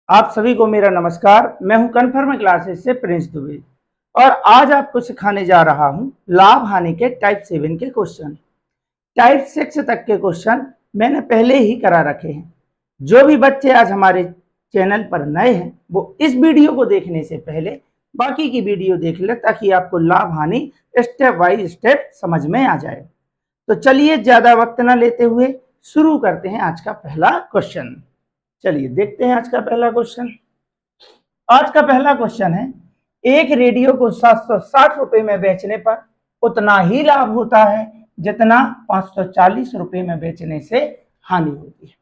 आप सभी को मेरा नमस्कार। मैं हूं कन्फर्म क्लासेस से प्रिंस दुबे और आज आपको सिखाने जा रहा हूं लाभ हानि के टाइप 7 के क्वेश्चन। टाइप 6 तक के क्वेश्चन मैंने पहले ही करा रखे हैं। जो भी बच्चे आज हमारे चैनल पर नए हैं वो इस वीडियो को देखने से पहले बाकी की वीडियो देख ले ताकि आपको लाभ हानि स्टेप बाय स्टेप समझ में आ जाए। तो चलिए ज्यादा वक्त न लेते हुए शुरू करते हैं आज का पहला क्वेश्चन। चलिए देखते हैं आज का पहला क्वेश्चन। आज का पहला क्वेश्चन है, एक रेडियो को 760 रुपए में बेचने पर उतना ही लाभ होता है जितना 540 रुपए में बेचने से हानि होती है।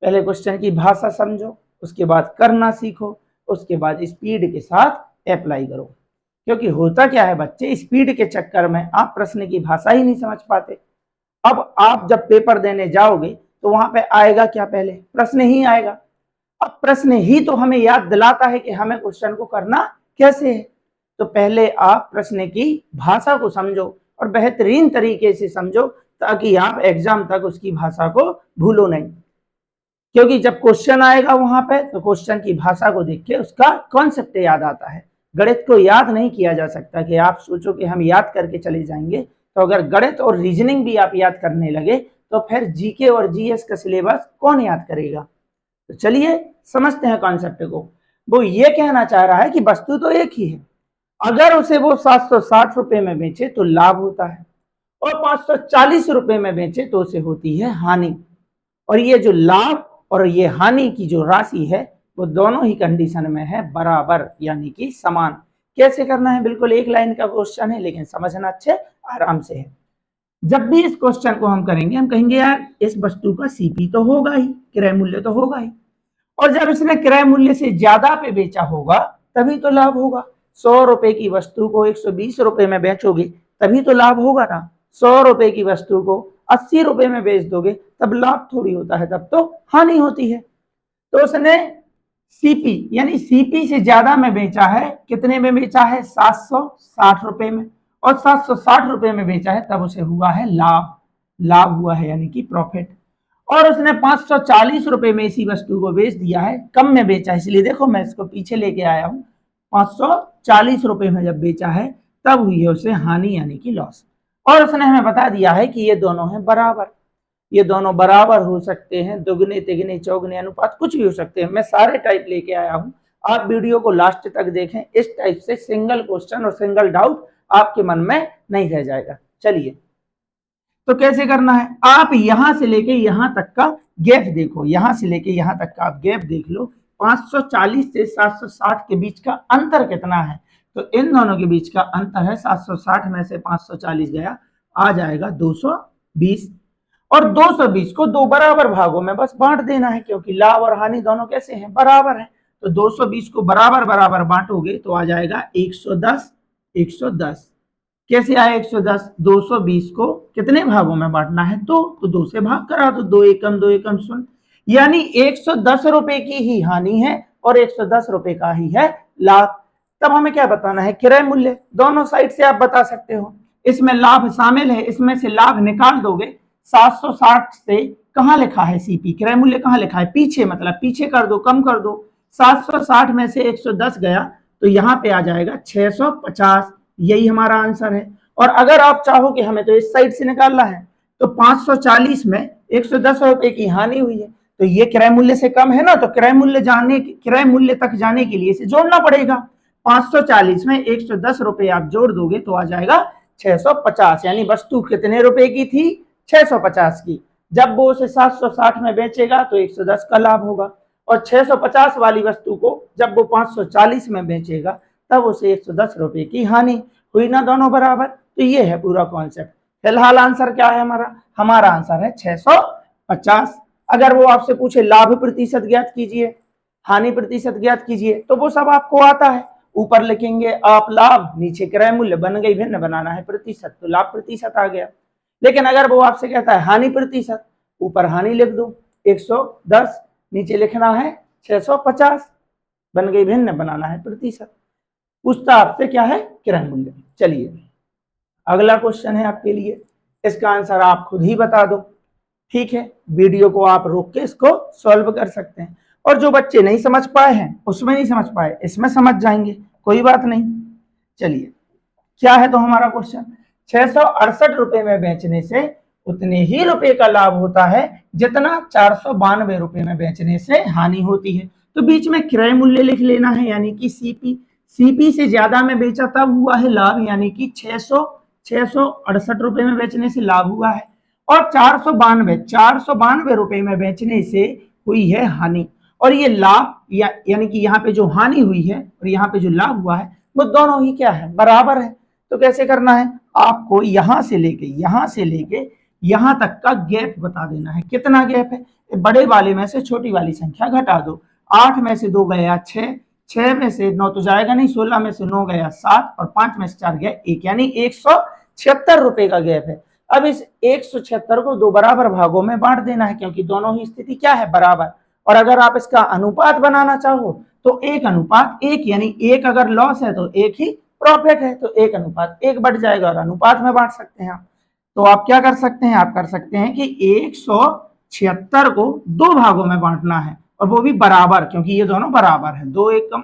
पहले क्वेश्चन की भाषा समझो, उसके बाद करना सीखो, उसके बाद स्पीड के साथ अप्लाई करो। क्योंकि होता क्या है बच्चे, स्पीड के चक्कर में आप प्रश्न की भाषा ही नहीं समझ पाते। अब आप जब पेपर देने जाओगे तो वहां पे आएगा क्या, पहले प्रश्न ही आएगा। अब प्रश्न ही तो हमें याद दिलाता है कि हमें क्वेश्चन को करना कैसे है। तो पहले आप प्रश्न की भाषा को समझो और बेहतरीन तरीके से समझो ताकि आप एग्जाम तक उसकी भाषा को भूलो नहीं। क्योंकि जब क्वेश्चन आएगा वहां पे तो क्वेश्चन की भाषा को देख के उसका कॉन्सेप्ट याद आता है। गणित को याद नहीं किया जा सकता कि आप सोचो कि हम याद करके चले जाएंगे। तो अगर गणित और रीजनिंग भी आप याद करने लगे तो फिर जीके और जीएस का सिलेबस कौन याद करेगा। तो चलिए समझते हैं कॉन्सेप्ट को। वो ये कहना चाह रहा है कि वस्तु तो एक ही है, अगर उसे वो 760 रुपए में बेचे तो लाभ होता है और 540 रुपए में बेचे तो उसे होती है हानि। और ये जो लाभ और ये हानि की जो राशि है वो दोनों ही कंडीशन में है बराबर, यानी कि समान। कैसे करना है, बिल्कुल एक लाइन का क्वेश्चन है लेकिन समझना अच्छे आराम से है। जब भी इस क्वेश्चन को हम करेंगे हम कहेंगे यार इस वस्तु का सीपी तो होगा ही, क्रय मूल्य तो होगा ही, और जब इसने क्रय मूल्य से ज्यादा पे बेचा होगा तभी तो लाभ होगा। 100 रुपए की वस्तु को 120 रुपए में बेचोगे तभी तो लाभ होगा ना। 100 रुपए की वस्तु को 80 रुपए में बेच दोगे तब लाभ थोड़ी होता है, तब तो हानि होती है। तो उसने सीपी यानी सीपी से ज्यादा में बेचा है, कितने में बेचा है, 760 रुपए में, और 760 रुपए में बेचा है तब उसे हुआ है लाभ। लाभ हुआ है यानी कि प्रॉफिट। और उसने 540 रुपए में इसी वस्तु को बेच दिया है, कम में बेचा है, इसलिए देखो मैं इसको पीछे लेके आया हूं। 540 रुपए में जब बेचा है तब हुई है उसे हानि यानी कि लॉस। और उसने हमें बता दिया है कि ये दोनों हैं बराबर। ये दोनों बराबर हो सकते हैं, दुगने तिगने चौगने अनुपात कुछ भी हो सकते हैं। मैं सारे टाइप लेके आया हूं, आप वीडियो को लास्ट तक देखें। इस टाइप से सिंगल क्वेश्चन और सिंगल डाउट आपके मन में नहीं रह जाएगा। चलिए तो कैसे करना है, आप यहां से लेके यहां तक का गैप देखो, यहां से लेके यहां तक का आप गैप देख लो। 540 से 760 के बीच का अंतर कितना है, तो इन दोनों के बीच का अंतर है 760 में से 540 गया, आ जाएगा 220। और 220 को दो बराबर भागों में बस बांट देना है, क्योंकि लाभ और हानि दोनों कैसे हैं, बराबर है। तो 220 को बराबर बराबर बांटोगे तो आ जाएगा 110 110। कैसे आया 110, 220 को कितने भागों में बांटना है, तो 2 से भाग करा दो, 2 एकम 0, यानी 110 रुपए की ही हानि है और 110 रुपए का ही है लाभ। तब हमें क्या बताना है, क्रय मूल्य। दोनों साइड से आप बता सकते हो, इसमें लाभ शामिल है, इसमें से लाभ निकाल दोगे। 760 से कहां लिखा है सीपी, क्रय मूल्य कहां लिखा है, पीछे, मतलब पीछे कर दो, कम कर दो। 760 में से 110 गया तो यहां पे आ जाएगा 650, यही हमारा आंसर है। और अगर आप चाहो कि हमें तो इस साइड से निकालना है तो 540 में 110 रुपए की हानि हुई है तो ये क्रय मूल्य से कम है ना, तो क्रय मूल्य तक जाने के लिए इसे जोड़ना पड़ेगा। 540 में 110 रुपए आप जोड़ दोगे तो आ जाएगा 650, यानी वस्तु कितने रुपए की थी, 650 की। जब वो उसे 760 में बेचेगा तो 110 का लाभ होगा, और 650 वाली वस्तु को जब वो 540 में बेचेगा तब उसे 110 रुपए की हानि हुई ना, दोनों बराबर। तो ये है पूरा कॉन्सेप्ट। फिलहाल आंसर क्या है हमारा आंसर है 650। अगर वो आपसे पूछे लाभ प्रतिशत ज्ञात कीजिए, हानि प्रतिशत ज्ञात कीजिए, तो वो सब आपको आता है। ऊपर लिखेंगे आप लाभ, नीचे क्रय मूल्य, बन गई भिन्न, बनाना है प्रतिशत, तो लाभ प्रतिशत आ गया। लेकिन अगर वो आपसे कहता है हानि प्रतिशत, ऊपर हानि लिख दो 110, नीचे लिखना है 650, बन गई भिन्न, बनाना है प्रतिशत। पूछता आपसे क्या है, क्रय मूल्य। चलिए अगला क्वेश्चन है आपके लिए, इसका आंसर आप खुद ही बता दो, ठीक है। वीडियो को आप रोक के इसको सॉल्व कर सकते हैं। और जो बच्चे नहीं समझ पाए हैं उसमें नहीं समझ पाए, इसमें समझ जाएंगे, कोई बात नहीं। चलिए क्या है तो हमारा क्वेश्चन, 668 रुपए में बेचने से उतने ही रुपए का लाभ होता है जितना 492 रुपए में बेचने से हानि होती है। तो बीच में क्रय मूल्य लिख लेना है, यानी कि सीपी। सीपी से ज्यादा में बेचा तब हुआ है लाभ, यानी कि 668 रुपए में बेचने से लाभ हुआ है, और 492 रुपए में बेचने से हुई है हानि। और ये लाभ यानी कि यहाँ पे जो हानि हुई है और यहाँ पे जो लाभ हुआ है वो दोनों ही क्या है, बराबर है। तो कैसे करना है, आपको यहां से लेके यहां तक का गैप बता देना है। कितना गैप है, बड़े वाले में से छोटी वाली संख्या घटा दो। 8 में से 2 गया 6, 6 में से 9 तो जाएगा नहीं, 16 में से 9 गया 7, और 5 में से 4 गया 1, यानी 176 रुपए का गैप है। अब इस 176 को 2 बराबर भागों में बांट देना है, क्योंकि दोनों ही स्थिति क्या है, बराबर। और अगर आप इसका अनुपात बनाना चाहो तो 1:1, यानी 1 अगर लॉस है तो 1 ही प्रॉफिट है, तो 1:1 बढ़ जाएगा और अनुपात में बांट सकते हैं आप। तो आप क्या कर सकते हैं, आप कर सकते हैं कि 176 को 2 भागों में बांटना है, और वो भी बराबर, क्योंकि ये दोनों बराबर है। 2 एकम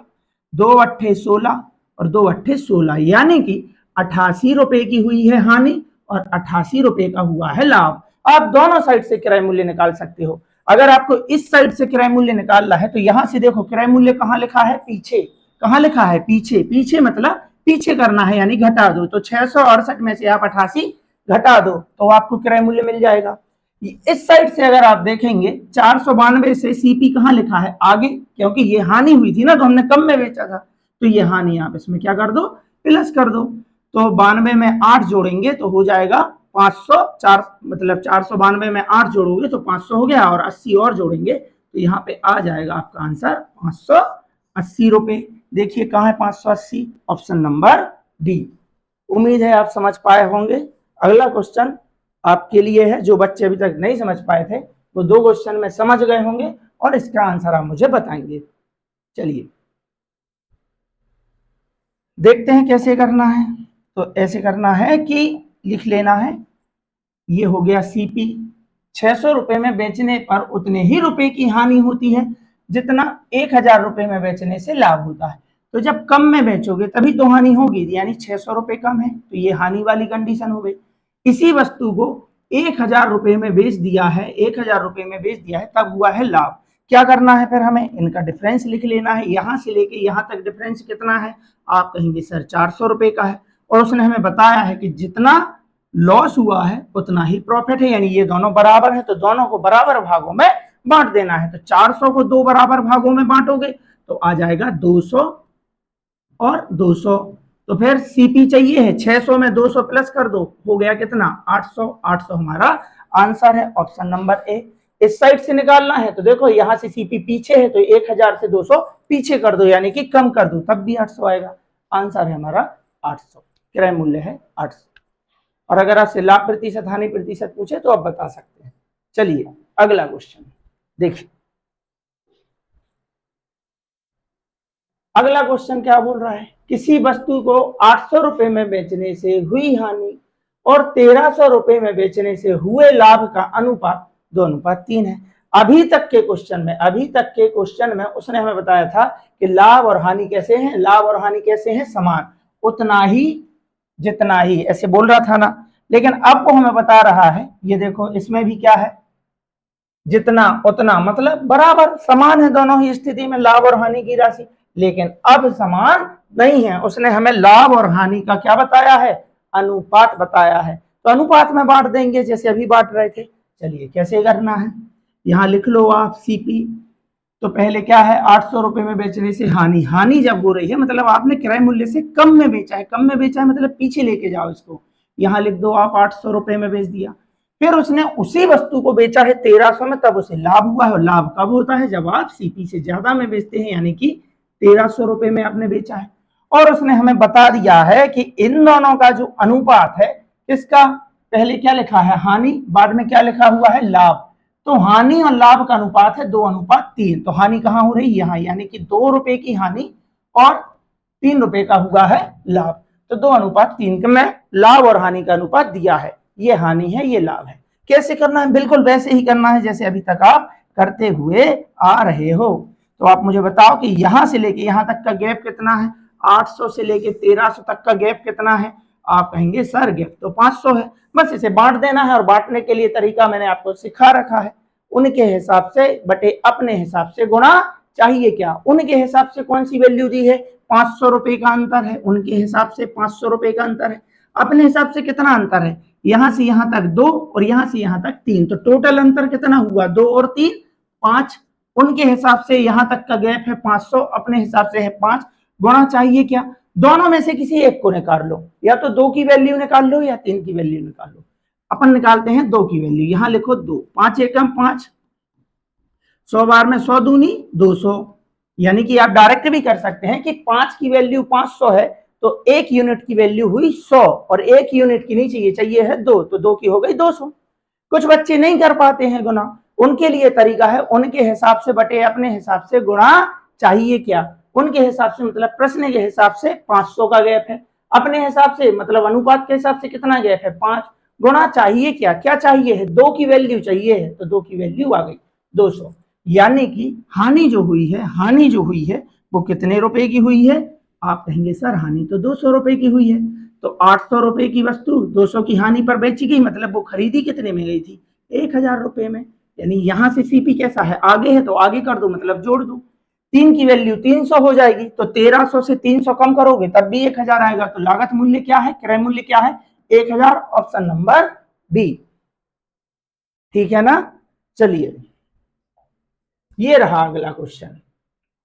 2 अट्ठे 16 और 2 अट्ठे 16, यानी कि 88 रुपए की हुई है हानि और 88 रुपए का हुआ है लाभ। आप दोनों साइड से क्रय मूल्य निकाल सकते हो। अगर आपको इस साइड से क्रय मूल्य निकालना है तो यहां से देखो क्रय मूल्य कहां लिखा है, पीछे। कहां लिखा है, पीछे। पीछे मतलब पीछे करना है, यानी घटा दो। तो 668 में से आप 88 घटा दो तो आपको क्रय मूल्य मिल जाएगा। इस साइड से अगर आप देखेंगे 492 से सीपी कहां लिखा है, आगे, क्योंकि ये हानि हुई थी ना, तो हमने कम में बेचा था, तो ये हानि आप इसमें क्या कर दो, प्लस कर दो। तो 92 में 8 जोड़ेंगे तो हो जाएगा 504, मतलब 492 में 8 जोड़ोगे तो 500 हो गया, और 80 और जोड़ेंगे तो यहाँ पे आ जाएगा आपका आंसर 580 रुपए। देखिए कहाँ है 580, ऑप्शन नंबर डी। उम्मीद है आप समझ पाए होंगे। अगला क्वेश्चन आपके लिए है, जो बच्चे अभी तक नहीं समझ पाए थे वो 2 क्वेश्चन में समझ गए होंगे और इसका आंसर आप मुझे बताएंगे। चलिए देखते हैं कैसे करना है। तो ऐसे करना है कि लिख लेना है, ये हो गया सीपी। 600 रुपए में बेचने पर उतने ही रुपए की हानि होती है जितना 1000 रुपए में बेचने से लाभ होता है। तो जब कम में बेचोगे तभी तो हानि होगी, यानी 600 रुपए कम है तो ये हानि वाली कंडीशन हो गई। इसी वस्तु को 1000 रुपए में बेच दिया है, 1000 रुपए में बेच दिया है, तब हुआ है लाभ। क्या करना है फिर, हमें इनका डिफरेंस लिख लेना है। यहां से लेके यहां तक डिफरेंस कितना है, आप कहेंगे सर 400 रुपए का है, और उसने हमें बताया है कि जितना लॉस हुआ है उतना ही प्रॉफिट है, यानी ये दोनों बराबर है, तो दोनों को बराबर भागों में बांट देना है। तो 400 को 2 बराबर भागों में बांटोगे तो आ जाएगा 200 और 200। तो फिर सीपी चाहिए है, 600 में 200 प्लस कर दो, हो गया कितना 800। 800 हमारा आंसर है, ऑप्शन नंबर ए। इस साइड से निकालना है तो देखो यहां से सीपी पीछे है तो 1000 से 200 पीछे कर दो, यानी कि कम कर दो, तब भी 800 आएगा। आंसर है हमारा 800, क्रय मूल्य है 800। और अगर आपसे लाभ प्रतिशत हानि प्रतिशत पूछे तो आप बता सकते हैं। चलिए अगला क्वेश्चन देखिए। अगला क्वेश्चन क्या बोल रहा है, किसी वस्तु को 800 रुपए में बेचने से हुई हानि और 1300 रुपए में बेचने से हुए लाभ का अनुपात 2:3 है। अभी तक के क्वेश्चन में उसने हमें बताया था कि लाभ और हानि कैसे हैं, लाभ और हानि कैसे हैं, समान, उतना ही जितना ही, ऐसे बोल रहा था ना। लेकिन अब वो हमें बता रहा है, ये देखो इसमें भी क्या है, जितना उतना, मतलब बराबर समान है दोनों ही स्थिति में लाभ और हानि की राशि। लेकिन अब समान नहीं है, उसने हमें लाभ और हानि का क्या बताया है, अनुपात बताया है। तो अनुपात में बांट देंगे जैसे अभी बांट रहे थे। चलिए कैसे करना है, यहां लिख लो आप सीपी। तो पहले क्या है, 800 रुपए में बेचने से हानि, हानि जब हो रही है मतलब आपने क्रय मूल्य से कम में बेचा है, कम में बेचा है मतलब पीछे लेके जाओ इसको। यहां लिख दो आप 800 रुपए में बेच दिया, फिर उसने उसी वस्तु को बेचा है 1300 में, तब उसे लाभ हुआ है। और लाभ कब होता है, जब आप सीपी से ज्यादा में बेचते हैं, यानी कि 1300 रुपए में आपने बेचा है। और उसने हमें बता दिया है कि इन दोनों का जो अनुपात है, इसका पहले क्या लिखा है, हानि, बाद में क्या लिखा हुआ है, लाभ। तो हानि और लाभ का अनुपात है 2:3। तो हानि कहां हो रही है, यहाँ, यानी कि 2 रुपए की हानि और 3 रुपए का हुआ है लाभ। तो 2:3 में लाभ और हानि का अनुपात दिया है, ये हानि है ये लाभ है। कैसे करना है, बिल्कुल वैसे ही करना है जैसे अभी तक आप करते हुए आ रहे हो। तो आप मुझे बताओ कि यहां से लेके यहां तक का गैप कितना है, 800 से लेके 1300 तक का गैप कितना है। आप कहेंगे सर गैप तो 500 है। बस इसे बांट देना है और बांटने के लिए तरीका मैंने आपको सिखा रखा है, उनके हिसाब से बटे अपने हिसाब से गुणा। चाहिए क्या, उनके हिसाब से कौन सी वैल्यू दी है, 500 रुपए का अंतर है, उनके हिसाब से 500 रुपए का अंतर है। अपने हिसाब से कितना अंतर है, यहां से यहां तक 2 और यहां से यहां तक 3, तो टोटल अंतर कितना हुआ, 2 और 3 5। उनके हिसाब से यहां तक का गैप है 500, अपने हिसाब से है 5। गुणा चाहिए क्या, दोनों में से किसी एक को निकाल लो, या तो 2 की वैल्यू निकाल लो या 3 की वैल्यू निकाल लो। अपन निकालते हैं 2 की वैल्यू, यहां लिखो 2, 5 एकम 5, 100 बार में 100 दूनी 200, यानी कि आप डायरेक्ट भी कर सकते हैं कि 5 की वैल्यू 500 है तो 1 यूनिट की वैल्यू हुई 100, और 1 यूनिट की नहीं चाहिए, चाहिए है 2, तो 2 की हो गई 200। कुछ बच्चे नहीं कर पाते हैं गुणा, उनके लिए तरीका है उनके हिसाब से बटे अपने हिसाब से गुणा। चाहिए क्या, उनके हिसाब से मतलब प्रश्न के हिसाब से 500 का गैप है, अपने हिसाब से मतलब अनुपात के हिसाब से कितना गैप है 5। गुणा चाहिए क्या, क्या चाहिए है, 2 की वैल्यू चाहिए है, तो 2 की वैल्यू आ गई 200। यानी कि हानि जो हुई है, हानि जो हुई है वो कितने रुपए की हुई है। आप कहेंगे सर हानि तो 200 रुपए की हुई है, तो 800 रुपए की वस्तु 200 की हानि पर बेची गई, मतलब वो खरीदी कितने में गई थी, 1000 रुपए में। यानी यहां से सीपी कैसा है, आगे है तो आगे कर दो, मतलब जोड़ दो। 3 की वैल्यू 300 हो जाएगी, तो 1300 से 300 कम करोगे तब भी 1000 आएगा। तो लागत मूल्य क्या है, क्रय मूल्य क्या है, 1000, ऑप्शन नंबर बी। ठीक है ना। चलिए ये रहा अगला क्वेश्चन,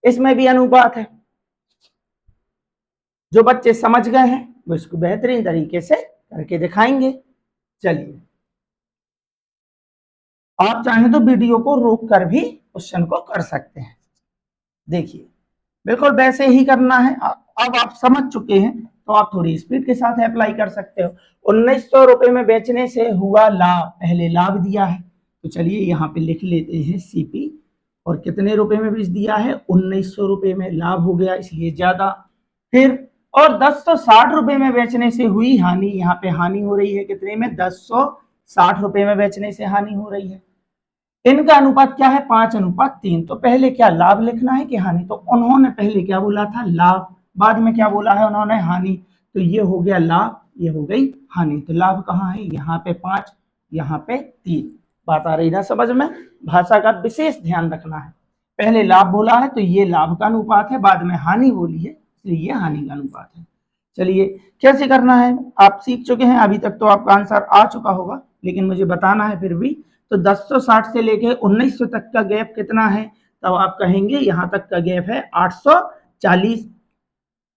इसमें भी अनुपात है। जो बच्चे समझ गए हैं वो इसको बेहतरीन तरीके से करके दिखाएंगे। चलिए आप चाहें तो वीडियो को रोक कर भी क्वेश्चन को कर सकते हैं। देखिए बिल्कुल वैसे ही करना है। अब आप समझ चुके हैं तो आप थोड़ी स्पीड के साथ अप्लाई कर सकते हो। 1900 रुपए में बेचने से हुआ लाभ, पहले लाभ दिया है तो चलिए यहाँ पे लिख लेते हैं सीपी, और कितने रुपए में बेच दिया है, 1900 रुपए में, लाभ हो गया इसलिए ज्यादा। फिर और 1060 रुपए में बेचने से हुई हानि, यहाँ पे हानि हो रही है कितने में, 1060 रुपए में बेचने से हानि हो रही है। इनका अनुपात क्या है, 5:3। तो पहले क्या लाभ लिखना है कि हानि, तो उन्होंने पहले क्या बोला था, लाभ, बाद में क्या बोला है उन्होंने, हानि। तो ये हो गया लाभ, ये हो गई हानि। तो लाभ कहाँ है, यहाँ पे 5, यहाँ पे 3। बात आ रही ना समझ में, भाषा का विशेष ध्यान रखना है। पहले लाभ बोला है तो ये लाभ का अनुपात है, बाद में हानि बोली है इसलिए ये हानि का अनुपात है। चलिए कैसे करना है आप सीख चुके हैं, अभी तक तो आपका आंसर आ चुका होगा, लेकिन मुझे बताना है फिर भी। तो 1060 से लेके 1900 तक का गैप कितना है, तब आप कहेंगे यहां तक का गैप है 840।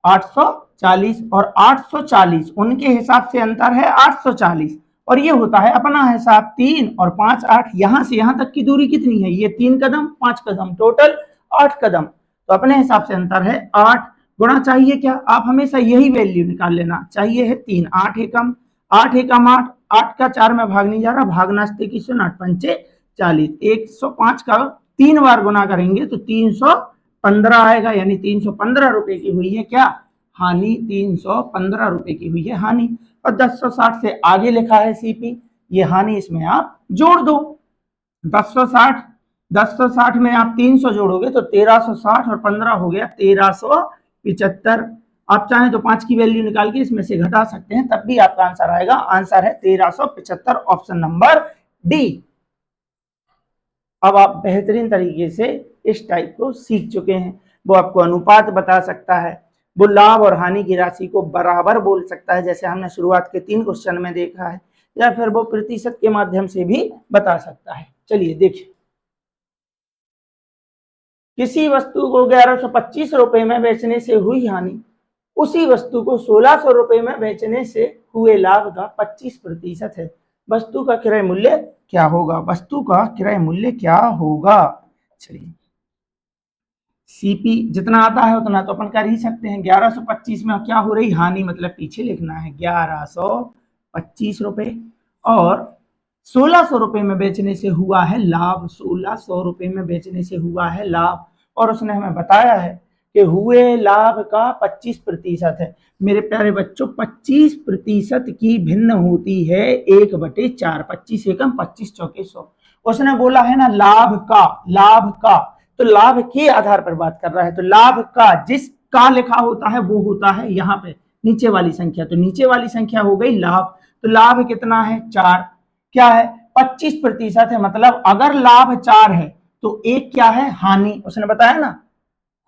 840 और 840 उनके हिसाब से अंतर है 840, और ये होता है अपना हिसाब 3 और 5 8। यहां से यहां तक की दूरी कितनी है, ये 3 कदम 5 कदम, टोटल 8 कदम। तो अपने हिसाब से अंतर है 8। गुणा चाहिए क्या, आप हमेशा यही वैल्यू निकाल लेना, चाहिए है 3, 8 एकम 8 एकम 8, 8 का 4 में भाग नहीं जा रहा, भागनास्ते की सुन, 8 पंचे 40, 105 का 3 बार गुना करेंगे तो 315 आएगा, यानी 315 रुपए की हुई है क्या, हानि, 315 रुपए की हुई है हानि। और 1060 से आगे लिखा है सीपी, ये हानि इसमें आप जोड़ दो। 1060 में आप 300 जोड़ोगे तो 1360 और 15 हो गया 1375। आप चाहें तो 5 की वैल्यू निकाल के इसमें से घटा सकते हैं, तब भी आपका आंसर आएगा। आंसर है 1375, ऑप्शन नंबर डी। अब आप बेहतरीन तरीके से इस टाइप को सीख चुके हैं। वो आपको अनुपात बता सकता है, वो लाभ और हानि की राशि को बराबर बोल सकता है जैसे हमने शुरुआत के 3 क्वेश्चन में देखा है, या फिर वो प्रतिशत के माध्यम से भी बता सकता है। चलिए देखिए, किसी वस्तु को 1125 रुपए में बेचने से हुई हानि, उसी वस्तु को 1600 रुपए में बेचने से हुए लाभ का 25% है। वस्तु का क्रय मूल्य क्या होगा, वस्तु का क्रय मूल्य क्या होगा। चलिए सीपी जितना आता है उतना तो अपन कर ही सकते हैं। 1125 में क्या हो रही हानि, मतलब पीछे लिखना है 1125 रुपए, और 1600 रुपए में बेचने से हुआ है लाभ, 1600 रुपए में बेचने से हुआ है लाभ, और उसने हमें बताया है कि हुए लाभ का 25% है। मेरे प्यारे बच्चों 25% की भिन्न होती है 1/4, 25 एकम 25 चौके 100। उसने बोला है ना लाभ का, तो लाभ के आधार पर बात कर रहा है, तो लाभ का जिस का लिखा होता है वो होता है यहाँ पे नीचे वाली संख्या, तो नीचे वाली संख्या हो गई लाभ। तो लाभ कितना है 4, क्या है 25% है, मतलब अगर लाभ 4 है तो एक क्या है हानि, उसने बताया ना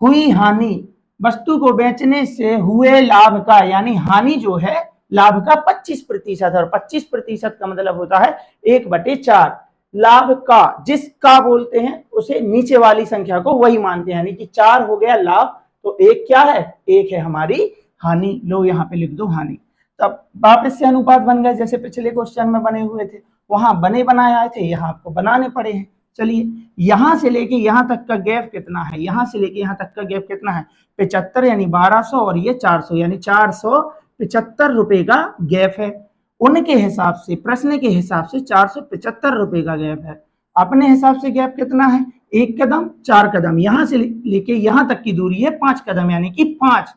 हुई हानि, वस्तु को बेचने से हुए लाभ का, यानी हानि जो है लाभ का 25% और 25% का मतलब होता है 1/4। लाभ का जिसका बोलते हैं उसे नीचे वाली संख्या को वही मानते हैं, यानी कि 4 हो गया लाभ, तो एक क्या है, एक है हमारी हानि। लो यहाँ पे लिख दो हानि। तब वापस से अनुपात बन गए जैसे पिछले क्वेश्चन में बने हुए थे, वहां बने बनाए आए थे, यहाँ आपको बनाने पड़े हैं। चलिए यहां से लेके यहां तक का गैप कितना है, यहां से लेके यहां तक का गैप कितना है 75 यानी 1200 और ये 400 यानी 475 रुपए का गैप है। उनके हिसाब से प्रश्न के हिसाब से 475 रुपए का गैप है, अपने हिसाब से गैप कितना है 1 कदम 4 कदम, यहां से लेके यहां तक की दूरी है 5 कदम, यानी कि 5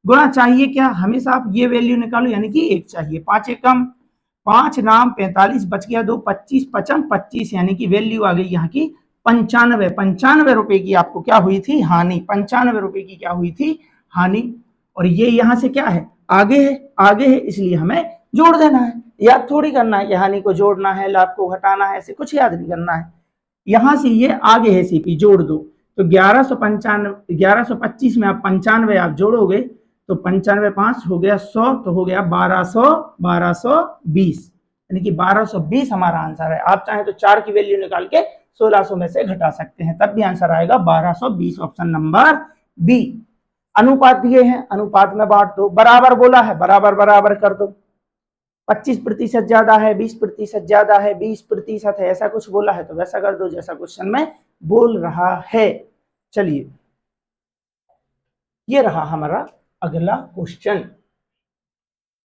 गुणा चाहिए क्या, हमेशा आप ये वैल्यू निकालो, यानी कि 1 चाहिए, 5 एकम 5 नाम 45 बच गया 2 25 पचम 25, यानी कि वैल्यू आ गई यहाँ की 95 रुपए की आपको क्या हुई थी हानि, 95 रुपए की क्या हुई थी हानि। और ये यहाँ से क्या है आगे है इसलिए हमें जोड़ देना है, याद थोड़ी करना है कि हानि को जोड़ना है लाभ को घटाना है, ऐसे कुछ याद नहीं करना है। यहां से ये आगे है सीपी, जोड़ दो तो 1125 में आप 95 आप जोड़ोगे तो 95 5 हो गया 100, तो हो गया 1220, यानी कि 1220 हमारा आंसर है। आप चाहें तो 4 की वैल्यू निकाल के 1600 में से घटा सकते हैं, तब भी आंसर आएगा 1220, ऑप्शन नंबर बी। अनुपात दिए हैं, अनुपात में बांट दो, बराबर बोला है बराबर बराबर कर दो, 25% ज्यादा है 20% ज्यादा है 20% है, ऐसा कुछ बोला है तो वैसा कर दो जैसा क्वेश्चन में बोल रहा है। चलिए ये रहा हमारा अगला क्वेश्चन,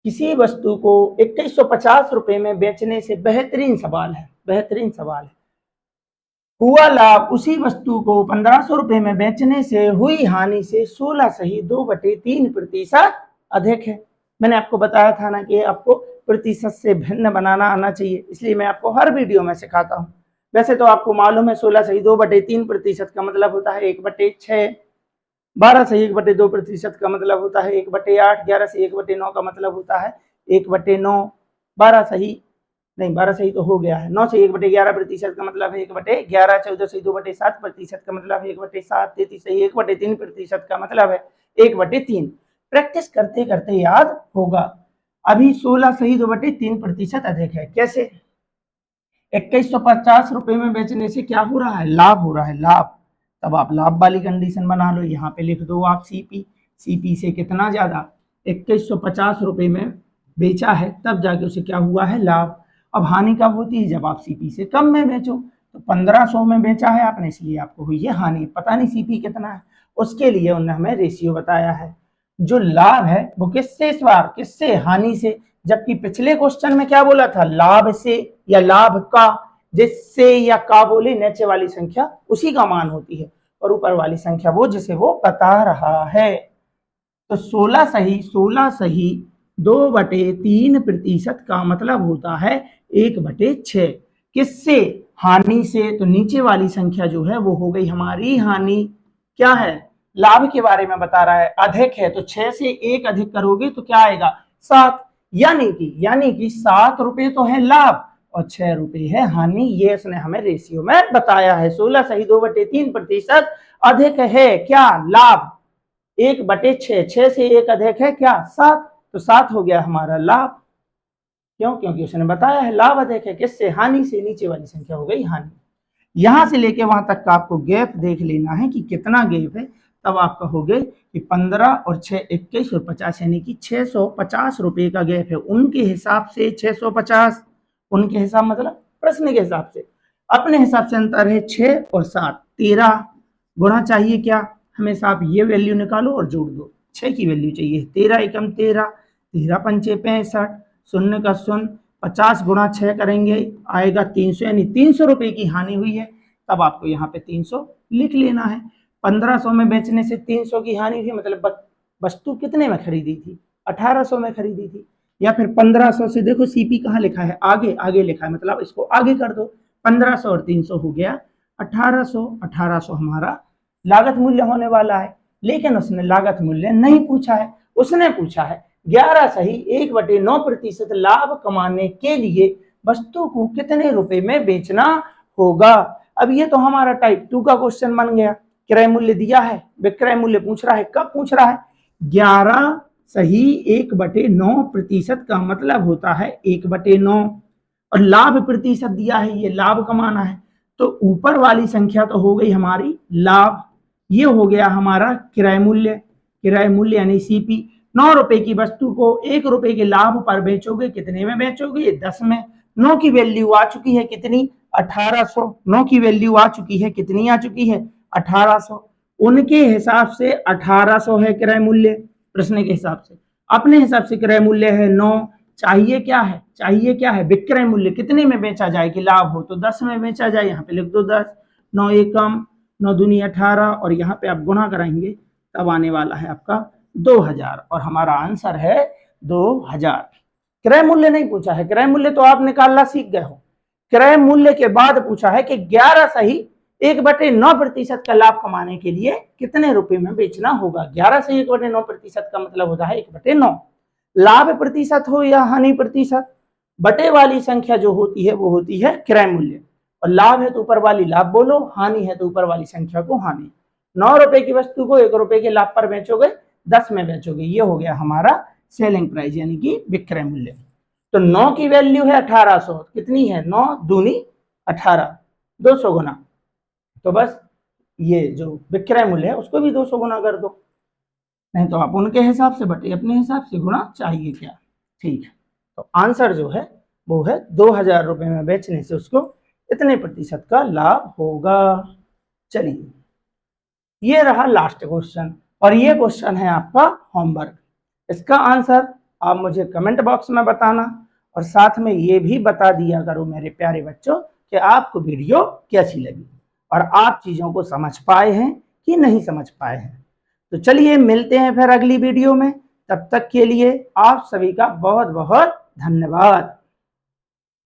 किसी वस्तु को 2150 रुपए में बेचने से बेहतरीन सवाल है, बेहतरीन सवाल है, हुआ लाभ उसी वस्तु को 1500 रुपए में बेचने से हुई हानि से 16 सही 2/3% अधिक है। मैंने आपको बताया था ना कि आपको प्रतिशत से भिन्न बनाना आना चाहिए, इसलिए मैं आपको हर वीडियो में सिखाता हूँ। वैसे तो आपको मालूम है 16 सही 2/3% का मतलब होता है 1/6, 12 सही 1/2% का मतलब होता है 1/8, 11 से 1/9 का मतलब होता है 1/9, 12 सही नहीं 12 सही तो हो गया है, 9 से 1/11% का मतलब है 1/11, 14 सही 2/7% का मतलब है 1/7, 33 सही 1/3% का मतलब है 1/3। प्रैक्टिस करते करते याद होगा। अभी 16 सही 2/3% अधिक है, कैसे 2150 रुपए में बेचने से क्या हो रहा है लाभ हो रहा है लाभ, तब आप लाभ वाली कंडीशन बना लो, यहाँ पे लिख दो आप सीपी से कितना ज्यादा 2150 रुपए में बेचा है तब जाके उसे क्या हुआ है लाभ। अब हानि कब होती है जब आप सीपी से कम में बेचो, तो 1500 में बेचा है आपने इसलिए आपको हुई है हानि, पता नहीं सीपी कितना है, उसके लिए उन्होंने हमें रेशियो बताया है। जो लाभ है वो किससे इस बार किससे हानि से, जबकि पिछले क्वेश्चन में क्या बोला था लाभ से या लाभ का, जिससे या का बोली नीचे वाली संख्या उसी का मान होती है और ऊपर वाली संख्या वो जिसे वो बता रहा है। तो 16 सही 2/3% का मतलब होता है 1/6, किससे हानि से, तो नीचे वाली संख्या जो है वो हो गई हमारी हानि। क्या है लाभ के बारे में बता रहा है, अधिक है तो 6 से 1 अधिक करोगे तो क्या आएगा 7, यानी कि 7 रुपए तो है लाभ और 6 रुपए है हानि, ये इसने हमें रेशियो में बताया है। 16 सही 2/3% अधिक है क्या लाभ 1/6, 6 से 1 अधिक है क्या 7, तो 7 हो गया हमारा लाभ, क्यों क्योंकि उसने बताया है लाभ अधिक है किससे हानि से, नीचे वाली संख्या हो गई हानि। यहां से लेके वहां तक का आपको गैप देख लेना है कि कितना गैप है, तब आपका हो गए कि 15 और 6 21 और 50 यानी कि 650 रुपए का गैप है, उनके हिसाब से 650, उनके हिसाब मतलब प्रश्न के हिसाब से, अपने हिसाब से अंतर है 6 और 7 13, गुणा चाहिए क्या, हमेशा आप ये वैल्यू निकालो और जोड़ दो, 6 की वैल्यू चाहिए 13 एकम 13, 13 पंचे 65, शून्य का शून्य, 50 गुणा 6 करेंगे आएगा 300, यानी 300 रुपए की हानि हुई है, तब आपको यहाँ पे 300 लिख लेना है। 1500 में बेचने से 300 की हानि हुई, मतलब वस्तु कितने में खरीदी थी 1800 में खरीदी थी, या फिर 1500 से देखो सीपी कहाँ लिखा है आगे आगे लिखा है, मतलब इसको आगे कर दो 1500 और 300 हो गया 1800। 1800 हमारा लागत मूल्य होने वाला है, लेकिन उसने लागत मूल्य नहीं पूछा है। उसने पूछा है 11 सही 1/9% लाभ कमाने के लिए वस्तु को कितने रुपए में बेचना होगा। अब ये तो हमारा टाइप 2 का क्वेश्चन बन गया। क्रय मूल्य दिया है, विक्रय मूल्य पूछ रहा है, कब पूछ रहा है? 11 सही 1/9% का मतलब होता है 1/9, और लाभ प्रतिशत दिया है, ये लाभ कमाना है, तो ऊपर वाली संख्या तो हो गई हमारी लाभ, ये हो गया हमारा किराए मूल्य। किराए मूल्य यानी सीपी। 9 रुपए की वस्तु को 1 रुपए के लाभ पर बेचोगे, कितने में बेचोगे? 10 में। 9 की वैल्यू आ चुकी है कितनी? 1800। 9 की वैल्यू आ चुकी है कितनी? आ चुकी है 1800। उनके हिसाब से 1800 है किराए मूल्य, प्रश्न के हिसाब से। अपने हिसाब से किराए मूल्य है 9। चाहिए क्या है? चाहिए क्या है? विक्रय मूल्य कितने में बेचा जाए कि लाभ हो, तो 10 में बेचा जाए। यहाँ पे लिख दो 10। 9 एकम 9 दूनी 18, और यहाँ पे आप गुणा करेंगे तब आने वाला है आपका 2000, और हमारा आंसर है 2000। क्रय मूल्य नहीं पूछा है, क्रय मूल्य तो आप निकालना सीख गए हो। क्रय मूल्य के बाद पूछा है कि 11 सही 1/9% का लाभ कमाने के लिए कितने रुपए में बेचना होगा। 11 से 1/9% का मतलब होता है 1/9। लाभ प्रतिशत हो या हानि प्रतिशत, बटे वाली संख्या जो होती है वो होती है क्रय मूल्य, और लाभ है तो ऊपर वाली लाभ बोलो, हानि है तो ऊपर वाली संख्या को हानि। 9 रुपए की वस्तु को 1 रुपए के लाभ पर बेचोगे, 10 में बेचोगे, ये हो गया हमारा सेलिंग प्राइस यानी कि विक्रय मूल्य। तो 9 की वैल्यू है 1800, कितनी है? 9 दूनी 18, 200 गुना, तो बस ये जो विक्रय मूल्य है उसको भी 200 गुना कर दो, नहीं तो आप उनके हिसाब से बटे अपने हिसाब से गुणा, चाहिए क्या। ठीक है, तो आंसर जो है वो है 2000 रुपए में बेचने से उसको इतने प्रतिशत का लाभ होगा। चलिए, ये रहा लास्ट क्वेश्चन, और ये क्वेश्चन है आपका होमवर्क। इसका आंसर आप मुझे कमेंट बॉक्स में बताना, और साथ में ये भी बता दिया करो मेरे प्यारे बच्चों कि आपको वीडियो कैसी लगी और आप चीजों को समझ पाए हैं कि नहीं समझ पाए हैं। तो चलिए मिलते हैं फिर अगली वीडियो में, तब तक के लिए आप सभी का बहुत बहुत धन्यवाद।